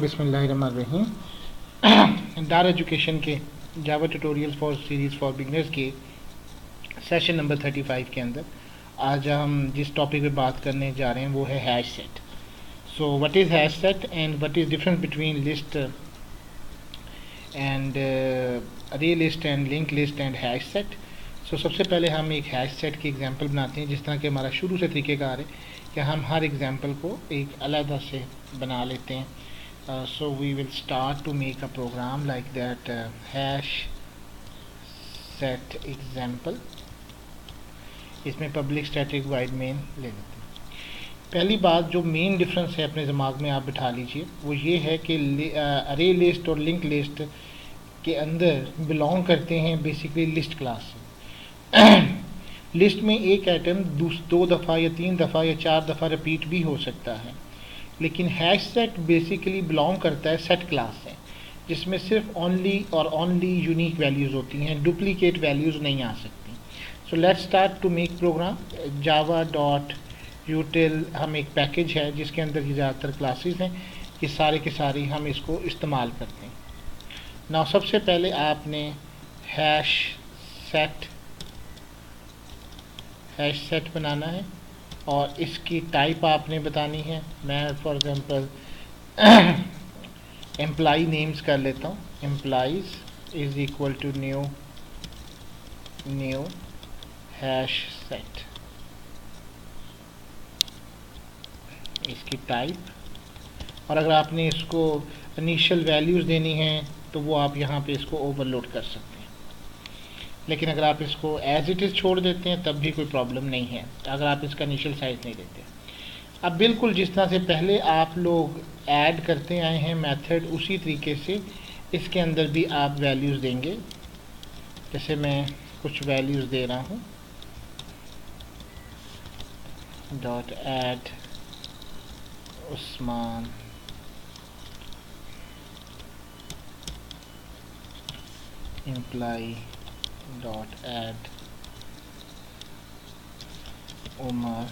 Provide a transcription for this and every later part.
बिस्मिल्लाहिर्रहमानिर्रहीम। डार एजुकेशन के Java tutorial for series for beginners के सेशन नंबर 35 के अंदर आज हम जिस टॉपिक पे बात करने जा रहे हैं वो है hash set. So what is hash set and what is difference between list and array list and link list and hash set. So सबसे पहले हम एक हैश सेट की एग्जांपल बनाते हैं, जिस तरह कि हमारा शुरू से तरीक़ेकार है कि हम हर एग्जांपल को एक अलग से बना लेते हैं। So we will start to make a program like that, hash set example। इसमें पब्लिक स्टैटिक वाइड मेन ले लेते हैं। पहली बात जो मेन डिफरेंस है अपने दिमाग में आप बिठा लीजिए वो ये है कि अरे लिस्ट और लिंक लिस्ट के अंदर बिलोंग करते हैं बेसिकली लिस्ट क्लास से। लिस्ट में एक आइटम 2 दफ़ा या 3 दफ़ा या 4 दफ़ा रिपीट भी हो सकता है, लेकिन हैश सेट बेसिकली बिलोंग करता है सेट क्लास से, जिसमें सिर्फ ओनली यूनिक वैल्यूज़ होती हैं, डुप्लीकेट वैल्यूज़ नहीं आ सकती। So let's start to make program. java.util हम एक पैकेज है जिसके अंदर ये ज़्यादातर क्लासेस हैं, ये सारे के सारे हम इसको इस्तेमाल करते हैं। नाउ सबसे पहले आपने हैश सेट बनाना है और इसकी टाइप आपने बतानी है। मैं फॉर एग्जांपल एम्प्लॉई नेम्स कर लेता हूँ। Employees is equal to new hash set, इसकी टाइप। और अगर आपने इसको इनिशियल वैल्यूज़ देनी हैं तो वो आप यहाँ पे इसको ओवरलोड कर सकते हैं, लेकिन अगर आप इसको एज इट इज़ छोड़ देते हैं तब भी कोई प्रॉब्लम नहीं है, अगर आप इसका इनिशियल साइज़ नहीं देते। अब बिल्कुल जिस तरह से पहले आप लोग ऐड करते आए हैं मेथड, उसी तरीके से इसके अंदर भी आप वैल्यूज़ देंगे। जैसे मैं कुछ वैल्यूज़ दे रहा हूँ, dot add Usman employee dot add Umar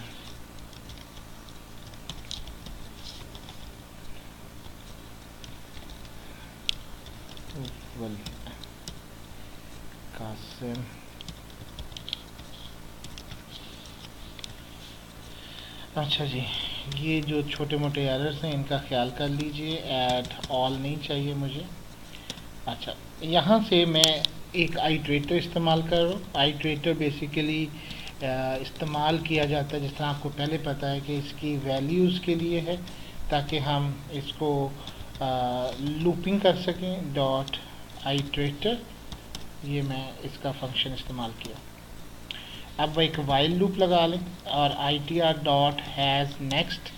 Qasim. अच्छा जी, ये जो छोटे मोटे एरर्स हैं इनका ख्याल कर लीजिए। ऐड ऑल नहीं चाहिए मुझे। अच्छा, यहाँ से मैं एक आइट्रेटर इस्तेमाल कर रहा हूँ। आइट्रेटर बेसिकली इस्तेमाल किया जाता है, जिस तरह आपको पहले पता है कि इसकी वैल्यूज़ के लिए है, ताकि हम इसको लूपिंग कर सकें। डॉट आइट्रेटर, ये मैं इसका फंक्शन इस्तेमाल किया। अब एक वाइल लूप लगा लें और itr डॉट हैज़ नेक्स्ट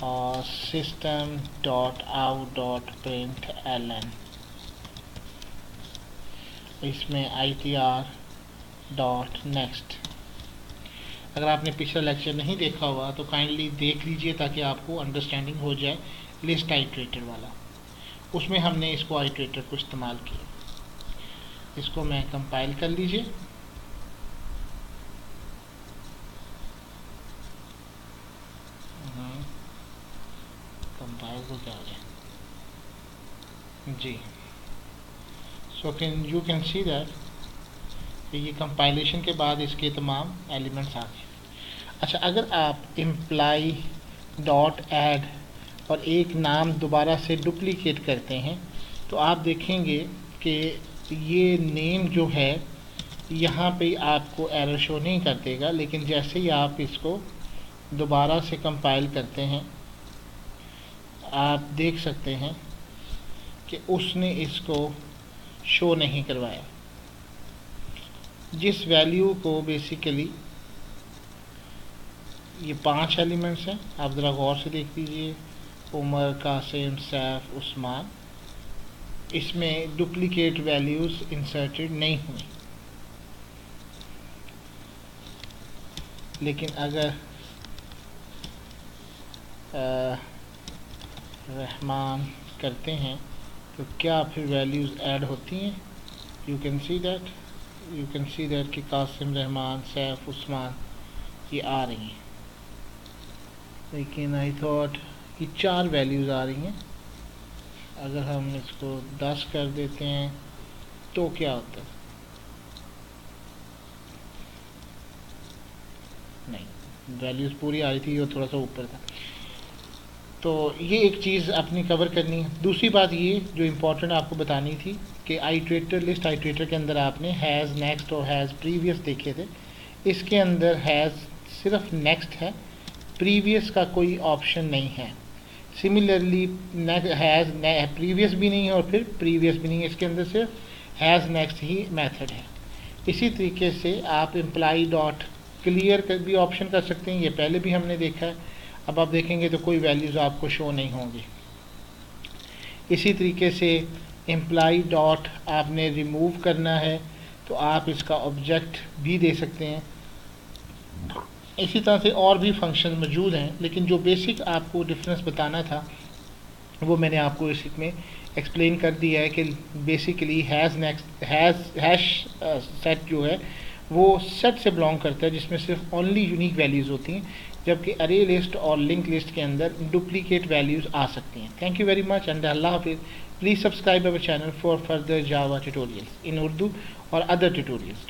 और system dot out dot print ln, इसमें itr डॉट नेक्स्ट। अगर आपने पिछला लेक्चर नहीं देखा हुआ तो काइंडली देख लीजिए ताकि आपको अंडरस्टैंडिंग हो जाए लिस्ट आइट्रेटर वाला। उसमें हमने इसको आइट्रेटर को इस्तेमाल किया। इसको मैं कंपाइल कर लीजिए। कंपाइल को क्या हो गया जी। So you can see that ये कंपाइलेशन के बाद इसके तमाम एलिमेंट्स आ गए। अच्छा, अगर आप एम्प्लॉई डॉट ऐड और एक नाम दोबारा से डुप्लीकेट करते हैं तो आप देखेंगे कि ये नेम जो है यहाँ पे आपको एरर शो नहीं कर देगा, लेकिन जैसे ही आप इसको दोबारा से कंपाइल करते हैं आप देख सकते हैं कि उसने इसको शो नहीं करवाया। जिस वैल्यू को बेसिकली ये 5 एलिमेंट्स हैं, आप ज़रा गौर से देख लीजिए। उमर, कासिम, सैफ, उस्मान, इसमें डुप्लीकेट वैल्यूज़ इंसर्टेड नहीं हुई। लेकिन अगर रहमान करते हैं तो क्या फिर वैल्यूज़ ऐड होती हैं? यू कैन सी दैट कि कासिम, रहमान, सैफ, उस्मान ये आ रही हैं, लेकिन आई थॉट कि 4 वैल्यूज़ आ रही हैं। अगर हम इसको 10 कर देते हैं तो क्या होता है? नहीं, वैल्यूज़ पूरी आ रही थी, वो थोड़ा सा ऊपर था। तो ये एक चीज़ अपनी कवर करनी है। दूसरी बात ये जो इम्पोर्टेंट आपको बतानी थी कि आइट्रेटर लिस्ट आइट्रेटर के अंदर आपने हैज़, नेक्स्ट और हैज़ प्रीवियस देखे थे। इसके अंदर हैज़ सिर्फ नेक्स्ट है, प्रीवियस का कोई ऑप्शन नहीं है। सिमिलरली हैज़ प्रीवियस भी नहीं है और फिर प्रीवियस भी नहीं है, इसके अंदर सिर्फ हैज़ नेक्स्ट ही मेथड है। इसी तरीके से आप इम्प्लाई डॉट क्लियर कर भी ऑप्शन कर सकते हैं, ये पहले भी हमने देखा है। अब आप देखेंगे तो कोई वैल्यूज़ आपको शो नहीं होंगी। इसी तरीके से इम्प्लाई डॉट आपने रिमूव करना है तो आप इसका ऑब्जेक्ट भी दे सकते हैं। इसी तरह से और भी फंक्शन मौजूद हैं, लेकिन जो बेसिक आपको डिफरेंस बताना था वो मैंने आपको इसमें एक्सप्लेन कर दिया है कि basically has next hash set जो है वो सेट से बिलोंग करता है जिसमें सिर्फ ओनली यूनिक वैल्यूज़ होती हैं, जबकि अरे लिस्ट और लिंक लिस्ट के अंदर डुप्लीकेट वैल्यूज़ आ सकती हैं। Thank you very much and अल्लाह हाफिज़। Please subscribe our channel for further Java tutorials in Urdu और अदर ट्यूटोरियल्स।